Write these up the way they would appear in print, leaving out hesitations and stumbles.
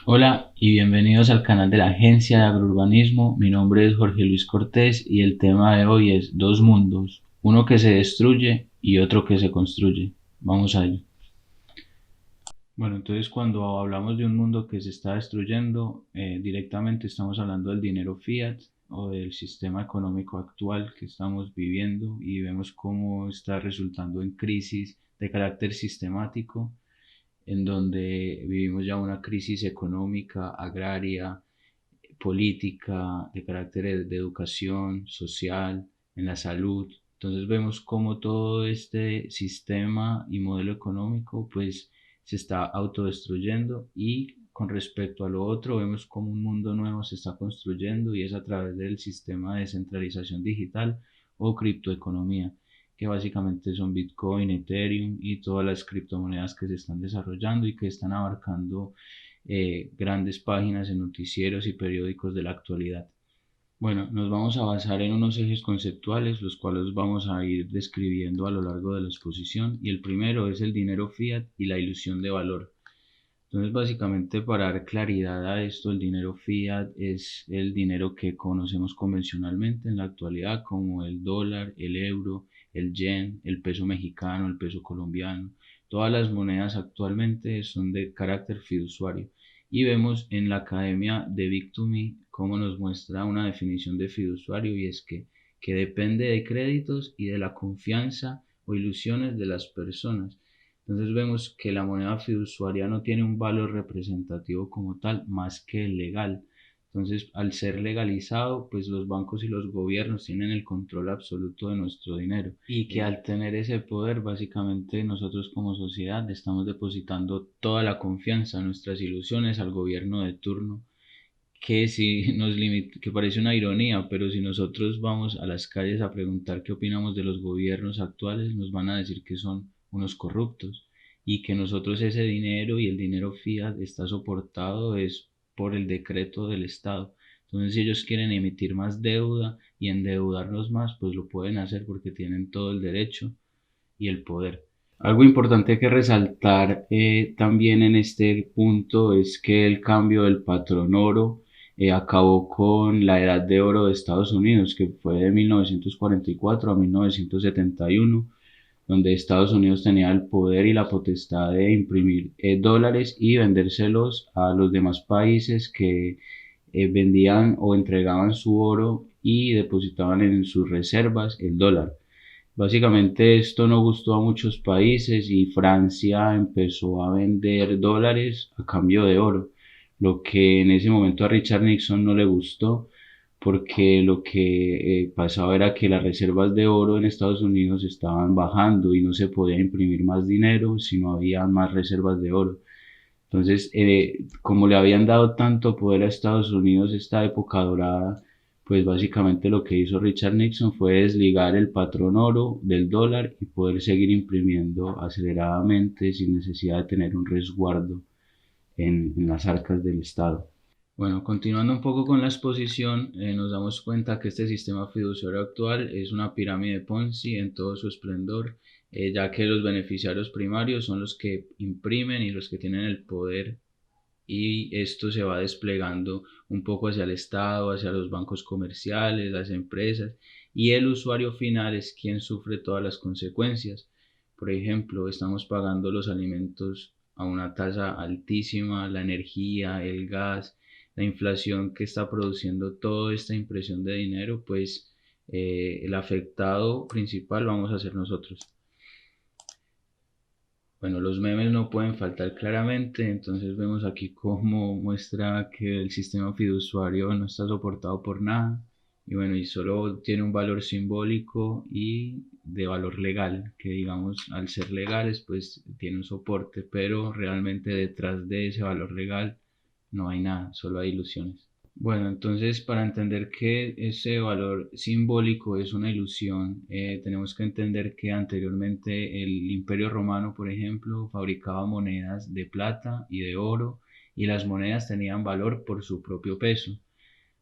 Hola y bienvenidos al canal de la Agencia de Agrourbanismo. Mi nombre es Jorge Luis Cortés y el tema de hoy es dos mundos, uno que se destruye y otro que se construye. Vamos a ello. Bueno, entonces cuando hablamos de un mundo que se está destruyendo, directamente estamos hablando del dinero fiat o del sistema económico actual que estamos viviendo y vemos cómo está resultando en crisis de carácter sistemático en donde vivimos ya una crisis económica, agraria, política, de carácter de educación, social, en la salud. Entonces vemos cómo todo este sistema y modelo económico pues se está autodestruyendo y con respecto a lo otro vemos cómo un mundo nuevo se está construyendo y es a través del sistema de descentralización digital o criptoeconomía, que básicamente son Bitcoin, Ethereum y todas las criptomonedas que se están desarrollando y que están abarcando grandes páginas en noticieros y periódicos de la actualidad. Bueno, nos vamos a basar en unos ejes conceptuales, los cuales vamos a ir describiendo a lo largo de la exposición, y el primero es el dinero fiat y la ilusión de valor. Entonces, básicamente, para dar claridad a esto, el dinero fiat es el dinero que conocemos convencionalmente en la actualidad como el dólar, el euro, el yen, el peso mexicano, el peso colombiano. Todas las monedas actualmente son de carácter fiduciario. Y vemos en la academia de Big2Me cómo nos muestra una definición de fiduciario y es que depende de créditos y de la confianza o ilusiones de las personas. Entonces vemos que la moneda fiduciaria no tiene un valor representativo como tal, más que el legal. Entonces, al ser legalizado, pues los bancos y los gobiernos tienen el control absoluto de nuestro dinero y que al tener ese poder, básicamente nosotros como sociedad estamos depositando toda la confianza, nuestras ilusiones al gobierno de turno, que si nos limita, que parece una ironía, pero si nosotros vamos a las calles a preguntar qué opinamos de los gobiernos actuales, nos van a decir que son unos corruptos y que nosotros ese dinero y el dinero fiat está soportado es por el decreto del Estado. Entonces, si ellos quieren emitir más deuda y endeudarnos más, pues lo pueden hacer porque tienen todo el derecho y el poder. Algo importante que resaltar también en este punto es que el cambio del patrón oro acabó con la edad de oro de Estados Unidos, que fue de 1944 a 1971, donde Estados Unidos tenía el poder y la potestad de imprimir dólares y vendérselos a los demás países que vendían o entregaban su oro y depositaban en sus reservas el dólar. Básicamente esto no gustó a muchos países y Francia empezó a vender dólares a cambio de oro, lo que en ese momento a Richard Nixon no le gustó porque lo que pasaba era que las reservas de oro en Estados Unidos estaban bajando y no se podía imprimir más dinero si no había más reservas de oro. Entonces, como le habían dado tanto poder a Estados Unidos esta época dorada, pues básicamente lo que hizo Richard Nixon fue desligar el patrón oro del dólar y poder seguir imprimiendo aceleradamente sin necesidad de tener un resguardo en las arcas del Estado. Bueno, continuando un poco con la exposición, nos damos cuenta que este sistema fiduciario actual es una pirámide Ponzi en todo su esplendor, ya que los beneficiarios primarios son los que imprimen y los que tienen el poder y esto se va desplegando un poco hacia el Estado, hacia los bancos comerciales, las empresas y el usuario final es quien sufre todas las consecuencias. Por ejemplo, estamos pagando los alimentos a una tasa altísima, la energía, el gas, la inflación que está produciendo toda esta impresión de dinero, pues el afectado principal vamos a ser nosotros. Bueno, los memes no pueden faltar claramente, entonces vemos aquí cómo muestra que el sistema fiduciario no está soportado por nada y bueno, y solo tiene un valor simbólico y de valor legal, que digamos al ser legales pues tiene un soporte, pero realmente detrás de ese valor legal no hay nada, solo hay ilusiones. Bueno, entonces para entender que ese valor simbólico es una ilusión, tenemos que entender que anteriormente el Imperio Romano, por ejemplo, fabricaba monedas de plata y de oro y las monedas tenían valor por su propio peso.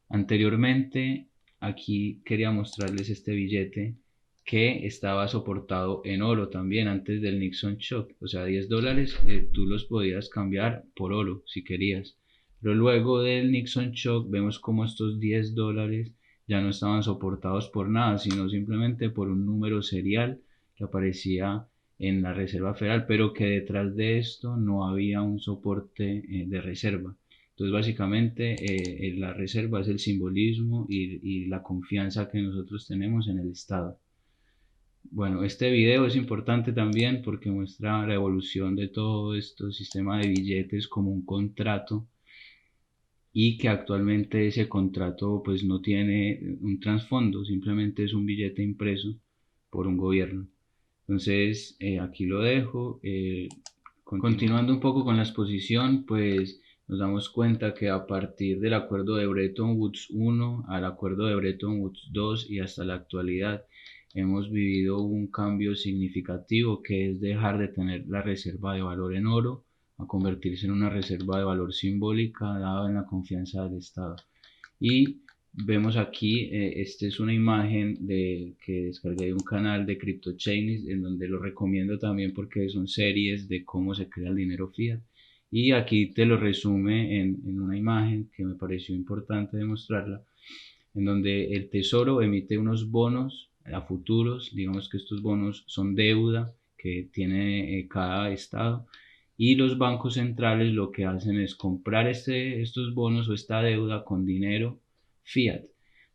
Anteriormente, aquí quería mostrarles este billete que estaba soportado en oro también antes del Nixon Shock, o sea, $10 tú los podías cambiar por oro si querías. Pero luego del Nixon Shock vemos como estos $10 ya no estaban soportados por nada, sino simplemente por un número serial que aparecía en la Reserva Federal, pero que detrás de esto no había un soporte de reserva. Entonces básicamente la reserva es el simbolismo y la confianza que nosotros tenemos en el Estado. Bueno, este video es importante también porque muestra la evolución de todo este sistema de billetes como un contrato y que actualmente ese contrato pues no tiene un trasfondo, simplemente es un billete impreso por un gobierno. Entonces aquí lo dejo. Continuando un poco con la exposición, pues nos damos cuenta que a partir del acuerdo de Bretton Woods I al acuerdo de Bretton Woods II y hasta la actualidad hemos vivido un cambio significativo, que es dejar de tener la reserva de valor en oro a convertirse en una reserva de valor simbólica dada en la confianza del Estado. Y vemos aquí, esta es una imagen que descargué de un canal de CryptoChainlist, en donde lo recomiendo también porque son series de cómo se crea el dinero fiat. Y aquí te lo resume en una imagen que me pareció importante demostrarla, en donde el Tesoro emite unos bonos a futuros. Digamos que estos bonos son deuda que tiene cada estado, y los bancos centrales lo que hacen es comprar estos bonos o esta deuda con dinero fiat.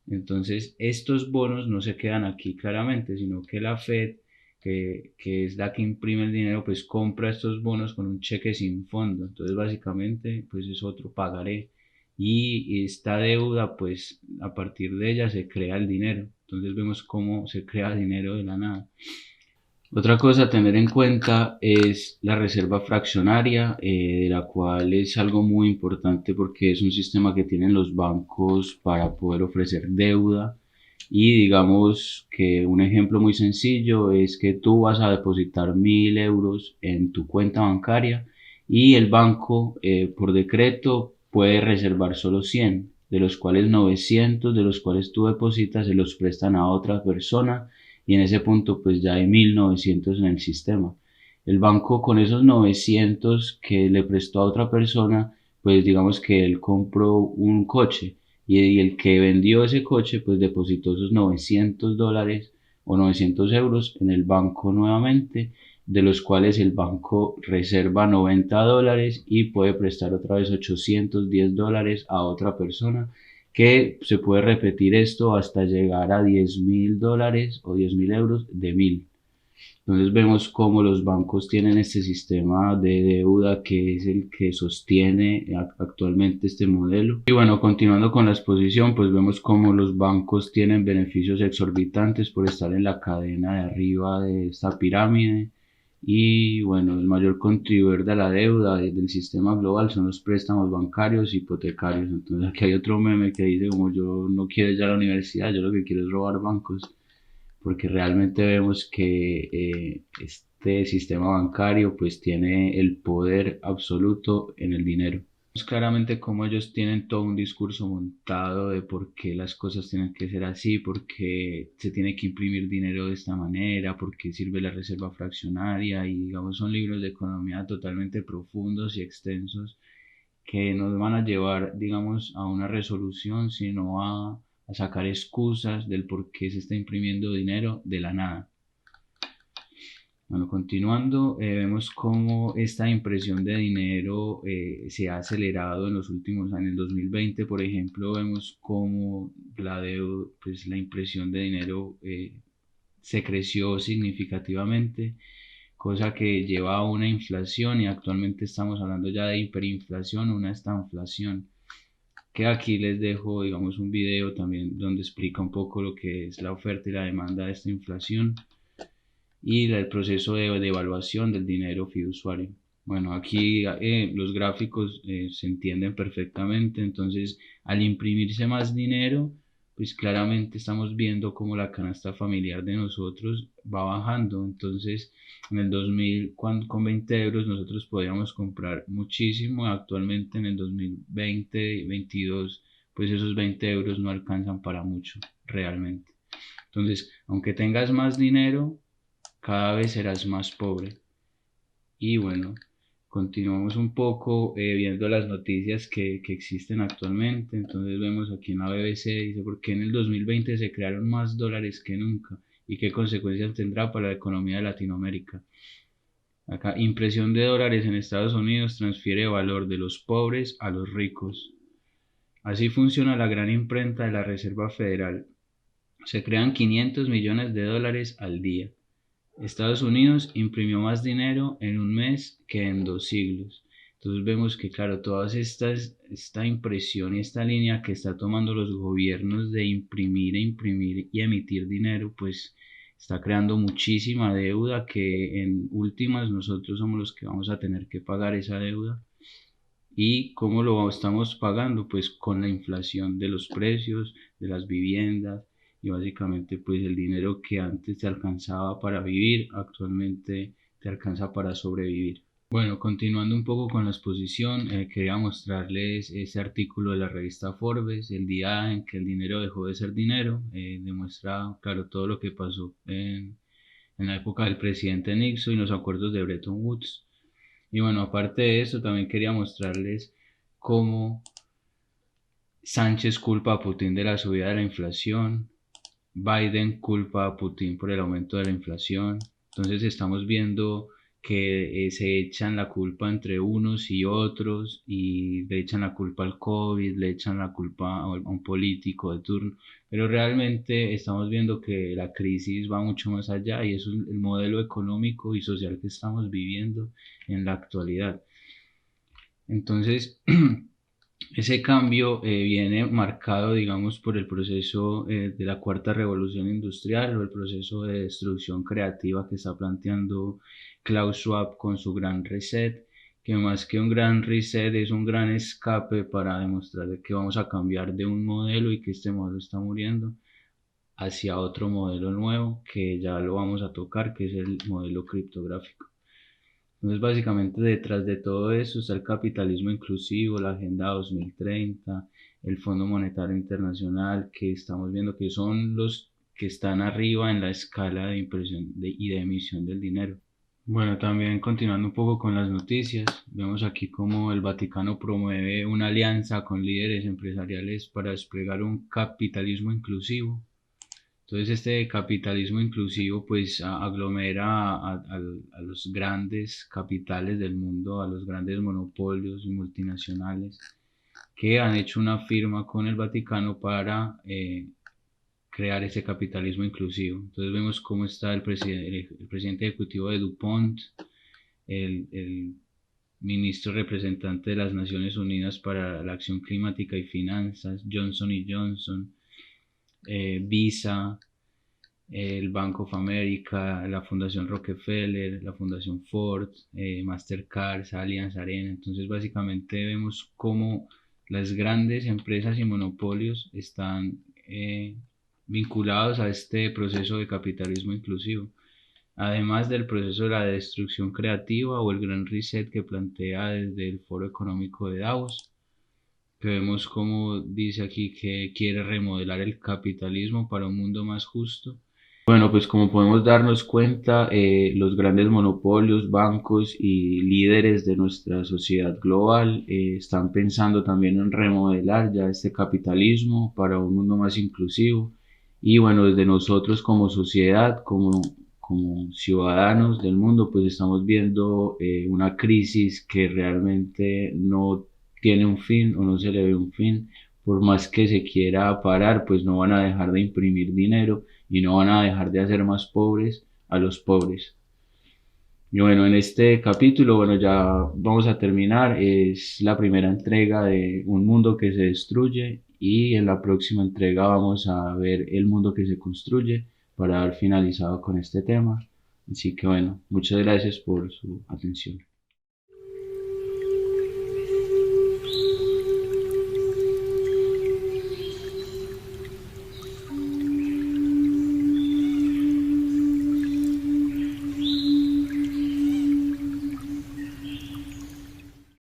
Entonces estos bonos no se quedan aquí claramente, sino que la Fed, que es la que imprime el dinero, pues compra estos bonos con un cheque sin fondo. Entonces básicamente pues es otro pagaré, y esta deuda pues a partir de ella se crea el dinero. Entonces vemos cómo se crea dinero de la nada. Otra cosa a tener en cuenta es la reserva fraccionaria, de la cual es algo muy importante porque es un sistema que tienen los bancos para poder ofrecer deuda. Y digamos que un ejemplo muy sencillo es que tú vas a depositar 1.000 euros en tu cuenta bancaria y el banco por decreto puede reservar solo 100, de los cuales 900 de los cuales tú depositas se los prestan a otra persona, y en ese punto pues ya hay 1.900 en el sistema. El banco con esos 900 que le prestó a otra persona, pues digamos que él compró un coche, y el que vendió ese coche pues depositó esos $900 o 900 euros en el banco nuevamente, de los cuales el banco reserva $90 y puede prestar otra vez $810 a otra persona, que se puede repetir esto hasta llegar a $10.000 o 10.000 euros de 1.000. Entonces vemos cómo los bancos tienen este sistema de deuda que es el que sostiene actualmente este modelo. Y bueno, continuando con la exposición, pues vemos cómo los bancos tienen beneficios exorbitantes por estar en la cadena de arriba de esta pirámide. Y bueno, el mayor contribuidor de la deuda del sistema global son los préstamos bancarios y hipotecarios. Entonces aquí hay otro meme que dice como: yo no quiero ir a la universidad, yo lo que quiero es robar bancos, porque realmente vemos que este sistema bancario pues tiene el poder absoluto en el dinero. Vemos claramente cómo ellos tienen todo un discurso montado de por qué las cosas tienen que ser así, por qué se tiene que imprimir dinero de esta manera, por qué sirve la reserva fraccionaria, y digamos son libros de economía totalmente profundos y extensos que nos van a llevar, digamos, a una resolución, sino a sacar excusas del por qué se está imprimiendo dinero de la nada. Bueno, continuando, vemos cómo esta impresión de dinero se ha acelerado en los últimos años. En el 2020, por ejemplo, vemos cómo la impresión de dinero se creció significativamente, cosa que lleva a una inflación, y actualmente estamos hablando ya de hiperinflación, una estanflación, que aquí les dejo, digamos, un video también donde explica un poco lo que es la oferta y la demanda de esta inflación y el proceso de devaluación del dinero fiduciario. Bueno, aquí los gráficos se entienden perfectamente. Entonces, al imprimirse más dinero, pues claramente estamos viendo cómo la canasta familiar de nosotros va bajando. Entonces, en el 2000, con 20 euros nosotros podíamos comprar muchísimo. Actualmente en el 2020-2022, pues esos 20 euros no alcanzan para mucho realmente. Entonces, aunque tengas más dinero, cada vez serás más pobre. Y bueno, Continuamos un poco viendo las noticias que existen actualmente. Entonces vemos aquí en la BBC, dice, ¿por qué en el 2020 se crearon más dólares que nunca? ¿Y qué consecuencias tendrá para la economía de Latinoamérica? Acá, impresión de dólares en Estados Unidos transfiere valor de los pobres a los ricos. Así funciona la gran imprenta de la Reserva Federal. Se crean 500 millones de dólares al día. Estados Unidos imprimió más dinero en un mes que en 2 siglos. Entonces vemos que, claro, esta impresión y esta línea que está tomando los gobiernos de imprimir e imprimir y emitir dinero, pues está creando muchísima deuda que en últimas nosotros somos los que vamos a tener que pagar esa deuda. ¿Y cómo lo estamos pagando? Pues con la inflación de los precios, de las viviendas, y básicamente pues el dinero que antes te alcanzaba para vivir, actualmente te alcanza para sobrevivir. Bueno, continuando un poco con la exposición, quería mostrarles este artículo de la revista Forbes, el día en que el dinero dejó de ser dinero. Demuestra, claro, todo lo que pasó en la época del presidente Nixon y los acuerdos de Bretton Woods. Y bueno, aparte de eso, también quería mostrarles cómo Sánchez culpa a Putin de la subida de la inflación, Biden culpa a Putin por el aumento de la inflación. Entonces estamos viendo que se echan la culpa entre unos y otros y le echan la culpa al COVID, le echan la culpa a un político de turno, pero realmente estamos viendo que la crisis va mucho más allá y eso es el modelo económico y social que estamos viviendo en la actualidad. Entonces, ese cambio viene marcado, digamos, por el proceso de la cuarta revolución industrial o el proceso de destrucción creativa que está planteando Klaus Schwab con su gran reset, que más que un gran reset es un gran escape para demostrar que vamos a cambiar de un modelo y que este modelo está muriendo hacia otro modelo nuevo que ya lo vamos a tocar, que es el modelo criptográfico. Entonces, básicamente detrás de todo eso está el capitalismo inclusivo, la Agenda 2030, el Fondo Monetario Internacional, que estamos viendo que son los que están arriba en la escala de impresión y de emisión del dinero. Bueno, también continuando un poco con las noticias, vemos aquí cómo el Vaticano promueve una alianza con líderes empresariales para desplegar un capitalismo inclusivo. Entonces este capitalismo inclusivo pues aglomera a los grandes capitales del mundo, a los grandes monopolios y multinacionales que han hecho una firma con el Vaticano para crear ese capitalismo inclusivo. Entonces vemos cómo está el presidente ejecutivo de DuPont, el ministro representante de las Naciones Unidas para la Acción Climática y Finanzas, Johnson y Johnson, Visa, el Bank of America, la Fundación Rockefeller, la Fundación Ford, Mastercard, Allianz Arena. Entonces básicamente vemos cómo las grandes empresas y monopolios están vinculados a este proceso de capitalismo inclusivo. Además del proceso de la destrucción creativa o el gran reset que plantea desde el Foro Económico de Davos, que vemos como dice aquí que quiere remodelar el capitalismo para un mundo más justo. Bueno, pues como podemos darnos cuenta, los grandes monopolios, bancos y líderes de nuestra sociedad global están pensando también en remodelar ya este capitalismo para un mundo más inclusivo. Y bueno, desde nosotros como sociedad, como ciudadanos del mundo, pues estamos viendo una crisis que realmente no tiene un fin o no se le ve un fin. Por más que se quiera parar, pues no van a dejar de imprimir dinero y no van a dejar de hacer más pobres a los pobres. Y bueno, en este capítulo, bueno, ya vamos a terminar. Es la primera entrega de Un mundo que se destruye y en la próxima entrega vamos a ver el mundo que se construye para dar finalizado con este tema. Así que bueno, muchas gracias por su atención.